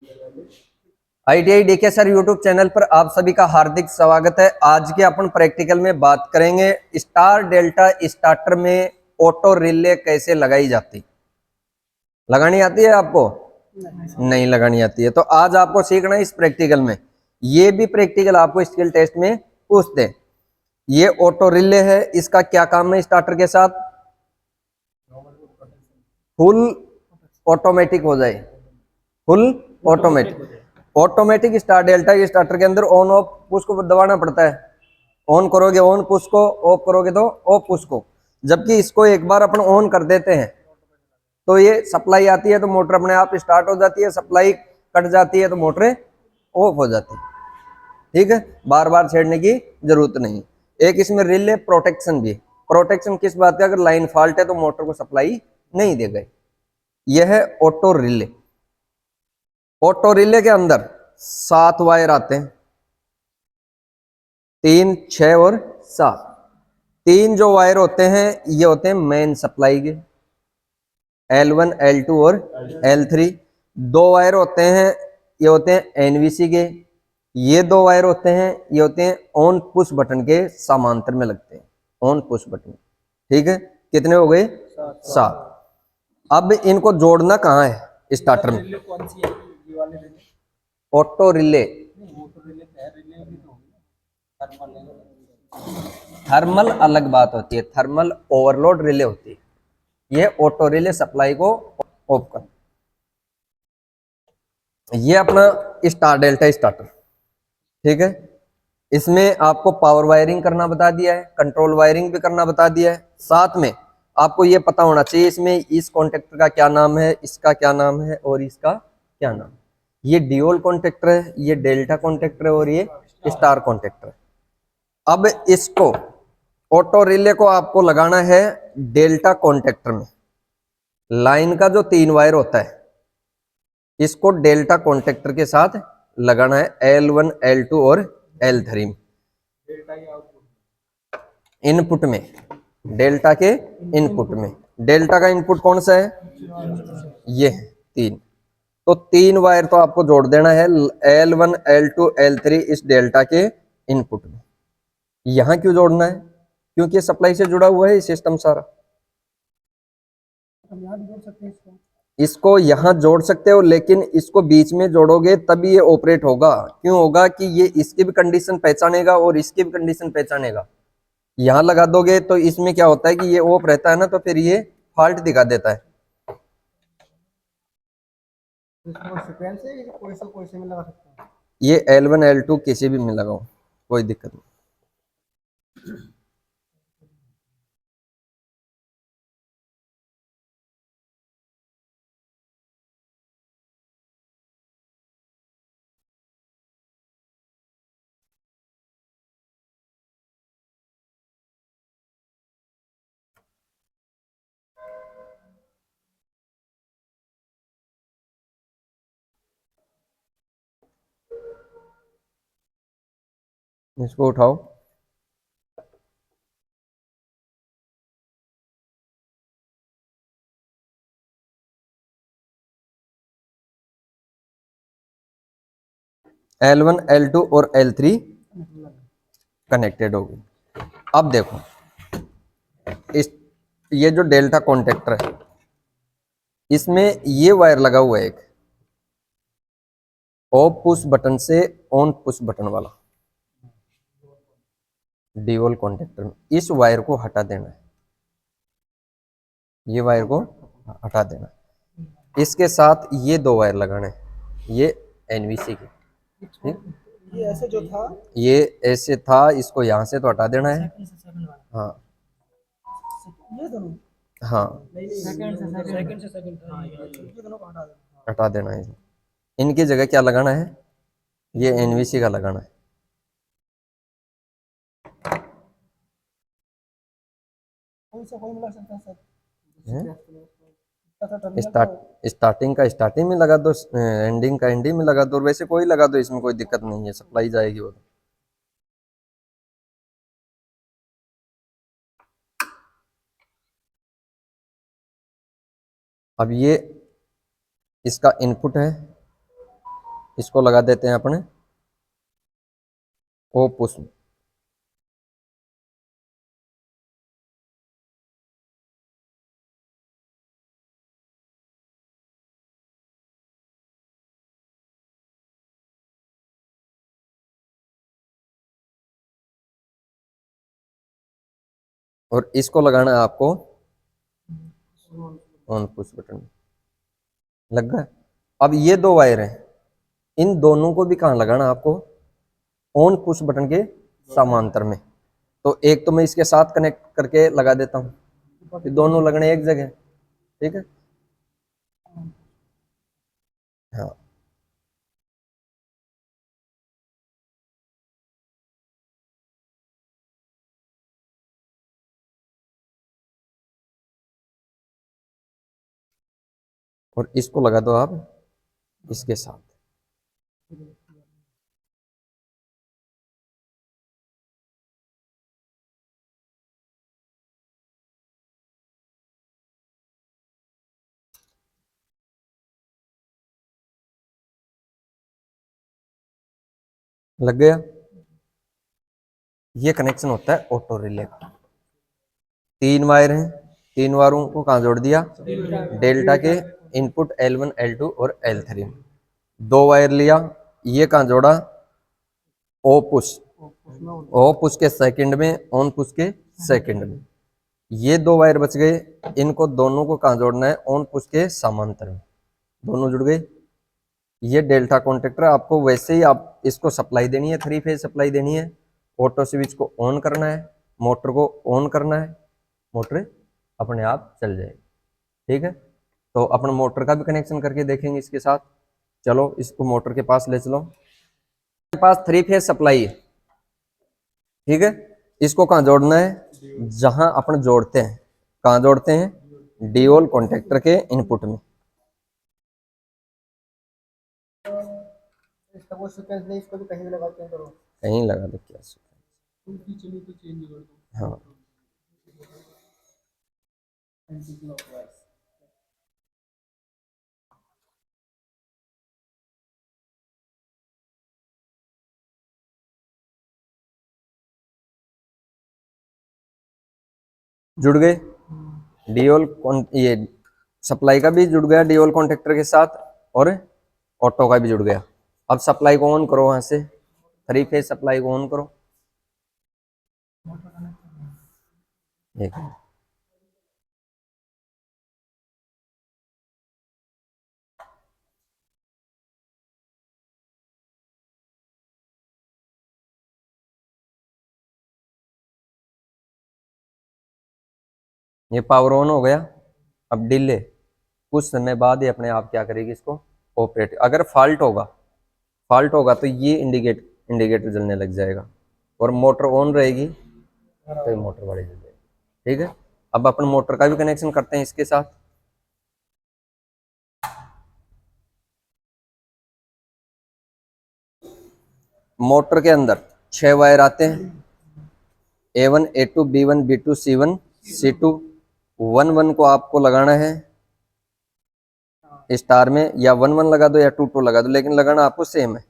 ITI DK sir YouTube channel पर आप सभी का हार्दिक स्वागत है। आज के अपन प्रैक्टिकल में बात करेंगे स्टार डेल्टा स्टार्टर में ऑटो रिले कैसे लगाई जाती। लगानी आती है आपको? नहीं लगानी आती है। तो आज आपको सीखना है इस प्रैक्टिकल में। ये भी प्रैक्टिकल आपको स्किल टेस्ट में पूछते हैं। ये ऑटो रिले है, इसका क्या काम है? स्टार्टर के साथ फुल ऑटोमेटिक हो जाए, फुल ऑटोमेटिक स्टार डेल्टा के स्टार्टर के अंदर ऑन ऑफ पुश को दबाना पड़ता है। ऑन करोगे ऑन पुश को, ऑफ करोगे तो ऑफ पुश को। जबकि इसको एक बार अपन ऑन कर देते हैं तो ये सप्लाई आती है तो मोटर अपने आप स्टार्ट हो जाती है, सप्लाई कट जाती है तो मोटर ऑफ हो जाती है। ठीक है, बार बार छेड़ने की जरूरत नहीं। एक इसमें रिले प्रोटेक्शन भी। प्रोटेक्शन किस बात का? अगर लाइन फॉल्ट है तो मोटर को सप्लाई नहीं देगा। यह है ऑटो रिले। ऑटो रिले के अंदर 7 वायर आते हैं, 3, 6 और 7। 3 जो वायर होते हैं ये होते हैं मेन सप्लाई के, L1, L2 और L3। 2 वायर होते हैं ये होते हैं एनवीसी के। ये 2 वायर होते हैं ये होते हैं ऑन पुश बटन के समांतर में लगते हैं, ऑन पुश बटन। ठीक है, कितने हो गए? 7। अब इनको जोड़ना कहाँ है स्टार्टर में? Auto relay. थर्मल अलग बात होती है, थर्मल ओवरलोड रिले होती है। ये ऑटो रिले सप्लाई को ऑफ कर। ये अपना स्टार डेल्टा स्टार्टर। ठीक है, इसमें आपको पावर वायरिंग करना बता दिया है, कंट्रोल वायरिंग भी करना बता दिया है। साथ में आपको ये पता होना चाहिए इसमें इस कॉन्टेक्टर का क्या नाम है, इसका क्या नाम है और इसका क्या नाम है। ये ड्यूल कॉन्टेक्टर है, ये डेल्टा कॉन्टेक्टर है और ये स्टार कॉन्टेक्टर है। अब इसको ऑटो रिले को आपको लगाना है डेल्टा कॉन्टेक्टर में। लाइन का जो 3 वायर होता है इसको डेल्टा कॉन्टेक्टर के साथ लगाना है, L1, L2 और L3 में। इनपुट में, डेल्टा के इनपुट में। डेल्टा का इनपुट कौन सा है? ये 3। तो 3 वायर तो आपको जोड़ देना है L1, L2, L3 इस डेल्टा के इनपुट में। यहां क्यों जोड़ना है? क्योंकि सप्लाई से जुड़ा हुआ है सिस्टम सारा। इसको यहां जोड़ सकते हो लेकिन इसको बीच में जोड़ोगे तभी ये ऑपरेट होगा। क्यों होगा? कि ये इसकी भी कंडीशन पहचानेगा और इसकी भी कंडीशन पहचानेगा। यहां लगा दोगे तो इसमें क्या होता है कि ये ऑफ रहता है ना, तो फिर ये फॉल्ट दिखा देता है। ये L1, L2 किसी भी में लगाओ, कोई दिक्कत नहीं। इसको उठाओ। L1, L2 और L3 कनेक्टेड हो गई। अब देखो इस ये जो डेल्टा कॉन्टेक्टर है इसमें ये वायर लगा हुआ है एक ऑफ पुश बटन से ऑन पुश बटन वाला ड्यूल कॉन्टेक्टर में। इस वायर को हटा देना है, ये वायर को हटा देना है। इसके साथ ये 2 वायर लगाने हैं, ये एनवीसी के। ठीक, ये ऐसे जो था, ये ऐसे था, इसको यहाँ से तो हटा देना है। हाँ हाँ, हटा देना है। इनकी जगह क्या लगाना है? ये एनवीसी का लगाना है। स्टार्टिंग का स्टार्टिंग में लगा दो, एंडिंग का एंडिंग में लगा दो, वैसे कोई लगा दो, इसमें कोई दिक्कत नहीं है, सप्लाई जाएगी वो। अब ये इसका इनपुट है, इसको लगा देते हैं अपने ओ पुश में। और इसको लगाना है आपको ऑन पुश बटन। लग गया। अब ये दो वायर हैं, इन दोनों को भी कहाँ लगाना आपको, ऑन पुश बटन के समांतर में। तो एक तो मैं इसके साथ कनेक्ट करके लगा देता हूँ, फिर दोनों लगने एक जगह। ठीक है, हाँ। और इसको लगा दो आप इसके साथ। लग गया। ये कनेक्शन होता है ऑटो रिले का। तीन वायर हैं, तीन वायरों को कहाँ जोड़ दिया, डेल्टा के इनपुट L1 L2 और L3 में। दो वायर लिया, ये कहाँ जोड़ा, ओ पुश, ओ पुश के सेकंड में, ऑन पुश के सेकंड में। ये दो वायर बच गए, इनको दोनों को कहाँ जोड़ना है, ऑन पुश के समांतर में। दोनों जुड़ गए। ये डेल्टा कॉन्टेक्टर आपको वैसे ही आप इसको सप्लाई देनी है, 3 फेज सप्लाई देनी है। ऑटो स्विच को ऑन करना है, मोटर को ऑन करना है, मोटर अपने आप चल जाएगी। ठीक है, तो अपन मोटर का भी कनेक्शन करके देखेंगे इसके साथ। चलो इसको मोटर के पास ले चलो। मेरे पास 3 फेज सप्लाई है। ठीक है, इसको कहाँ जोड़ना है, जहां अपन जोड़ते हैं, कहाँ जोड़ते हैं, डीओल कॉन्टेक्टर के इनपुट में। इसको भी कहीं लगाते हैं, कहीं लगा दो, क्या हाँ। जुड़ गए। डीओल ये सप्लाई का भी जुड़ गया डीओल कॉन्टेक्टर के साथ, और ऑटो का भी जुड़ गया। अब सप्लाई को ऑन करो, वहां से 3 फेज सप्लाई को ऑन करो। एक ये पावर ऑन हो गया। अब डिले, कुछ समय बाद ही अपने आप क्या करेगी, इसको ऑपरेट। अगर फॉल्ट होगा तो ये इंडिकेटर जलने लग जाएगा, और मोटर ऑन रहेगी तो ये मोटर वाली जल जाएगी। ठीक है, अब अपन मोटर का भी कनेक्शन करते हैं इसके साथ। मोटर के अंदर 6 वायर आते हैं, A1 A2 B1 B2 C1 C2। 1 1 को आपको लगाना है स्टार में, या 1 1 लगा दो या 2 2 लगा दो, लेकिन लगाना आपको सेम है।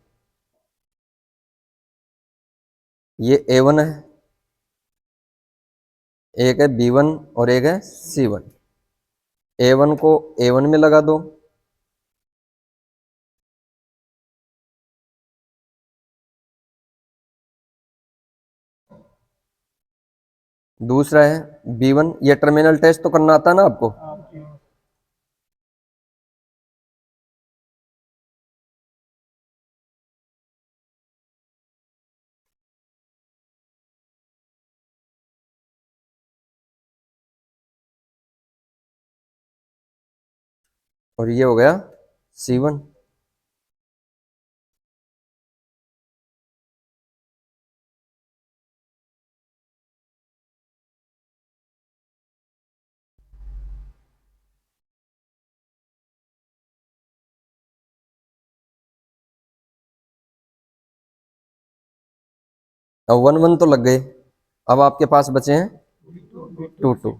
ये A1 है, एक है B1 और एक है C1। A1 को A1 में लगा दो, दूसरा है B1। ये टर्मिनल टेस्ट तो करना आता है ना आपको, और ये हो गया C1। अब 1 1 तो लग गए, अब आपके पास बचे हैं 2 2।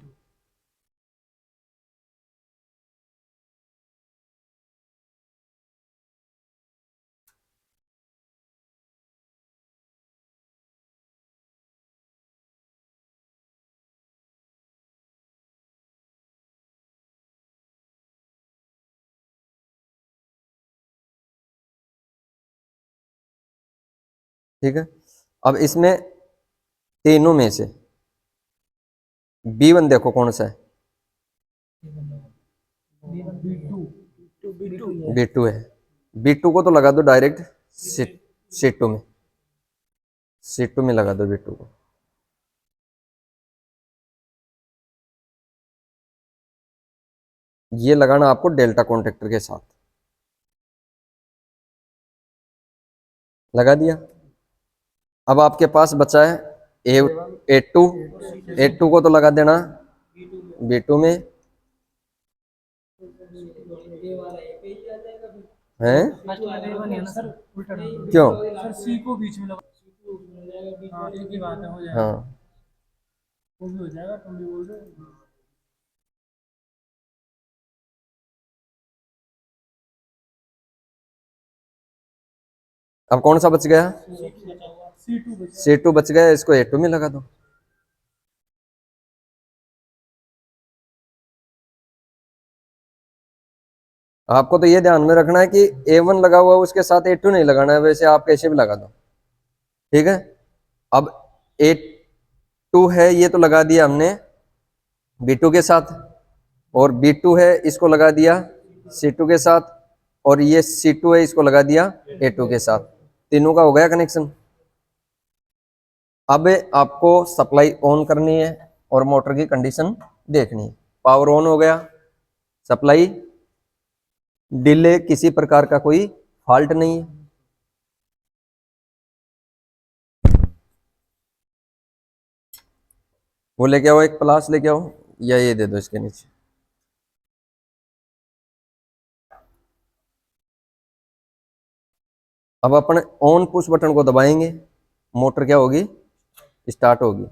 ठीक है। अब इसमें तीनों में से B1 देखो कौन सा है, B2 है। B2 को तो लगा दो डायरेक्ट C2 में, C2 में लगा दो B2 को। ये लगाना आपको डेल्टा कॉन्ट्रैक्टर के साथ, लगा दिया। अब आपके पास बचा है A2, A2 को तो लगा देना B2 में है। क्यों? सर सी को बीच में लगा। हाँ एक ही बात है, हो जाएगा। हाँ, वो भी हो जाएगा, तुम भी बोल रहे हो। अब कौन सा बच गया? C2 बच गया, इसको A2 में लगा दो। आपको तो ये ध्यान में रखना है कि A1 लगा हुआ है उसके साथ A2 नहीं लगाना है, वैसे आप कैसे भी लगा दो, ठीक है। अब A2 है, ये तो लगा दिया हमने B2 के साथ, और B2 है इसको लगा दिया C2 के साथ, और ये C2 है इसको लगा दिया A2 के साथ। तीनों का हो गया कनेक्शन। अब आपको सप्लाई ऑन करनी है और मोटर की कंडीशन देखनी है। पावर ऑन हो गया, सप्लाई डिले, किसी प्रकार का कोई फॉल्ट नहीं है। वो लेके आओ, एक प्लास लेके आओ, या ये दे दो इसके नीचे। अब अपन ऑन पुश बटन को दबाएंगे, मोटर क्या होगी, स्टार्ट होगी।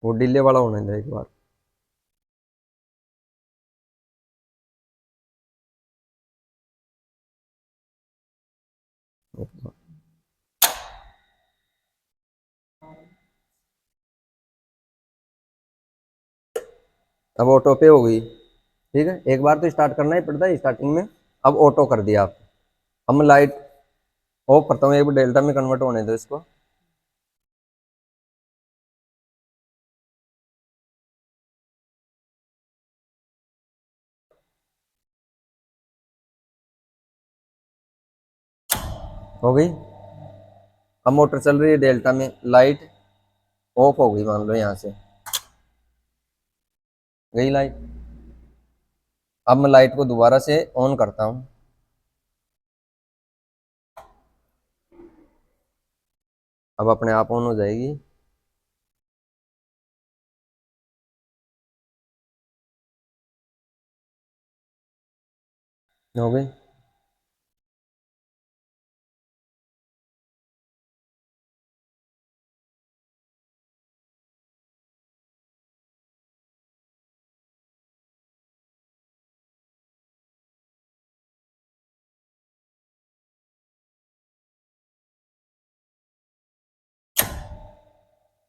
वो डिले वाला होने दे एक बार। अब ऑटो पे हो गई, ठीक है। एक बार तो स्टार्ट करना ही पड़ता है स्टार्टिंग में। अब ऑटो कर दिया आप। अब मैं लाइट ऑफ करता हूँ, एक बार डेल्टा में कन्वर्ट होने दो इसको। हो गई। अब मोटर चल रही है डेल्टा में, लाइट ऑफ हो गई मान लो, यहाँ से गई लाइट। अब मैं लाइट को दोबारा से ऑन करता हूँ, अब अपने आप ऑन हो जाएगी। हो गई।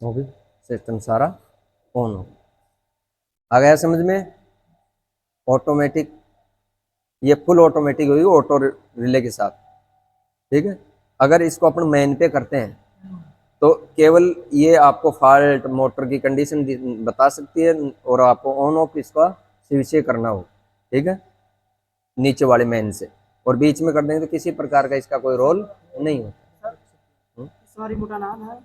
हो गई, सिस्टम सारा ऑन हो। आ गया समझ में? ऑटोमेटिक, ये फुल ऑटोमेटिक होगी ऑटो रिले के साथ, ठीक है। अगर इसको अपन मैन पे करते हैं तो केवल ये आपको फॉल्ट मोटर की कंडीशन बता सकती है, और आपको ऑन ऑफ इसका स्विच से करना हो, ठीक है, नीचे वाले मैन से। और बीच में कर देंगे तो किसी प्रकार का इसका कोई रोल नहीं होता। सॉरी मोटा नाम है,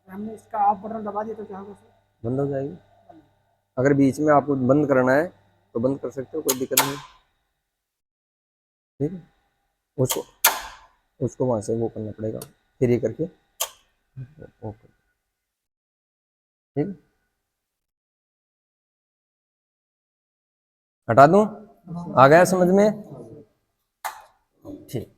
हमने इसका ऑफ बटन दबा दिया तो क्या होगा सर? बंद हो जाएगी। अगर बीच में आपको बंद करना है तो बंद कर सकते हो, कोई दिक्कत नहीं, ठीक है। उसको उसको वहां से वो करना पड़ेगा, फिर ये करके ओके, ठीक। हटा दूं? आ गया समझ में? ठीक।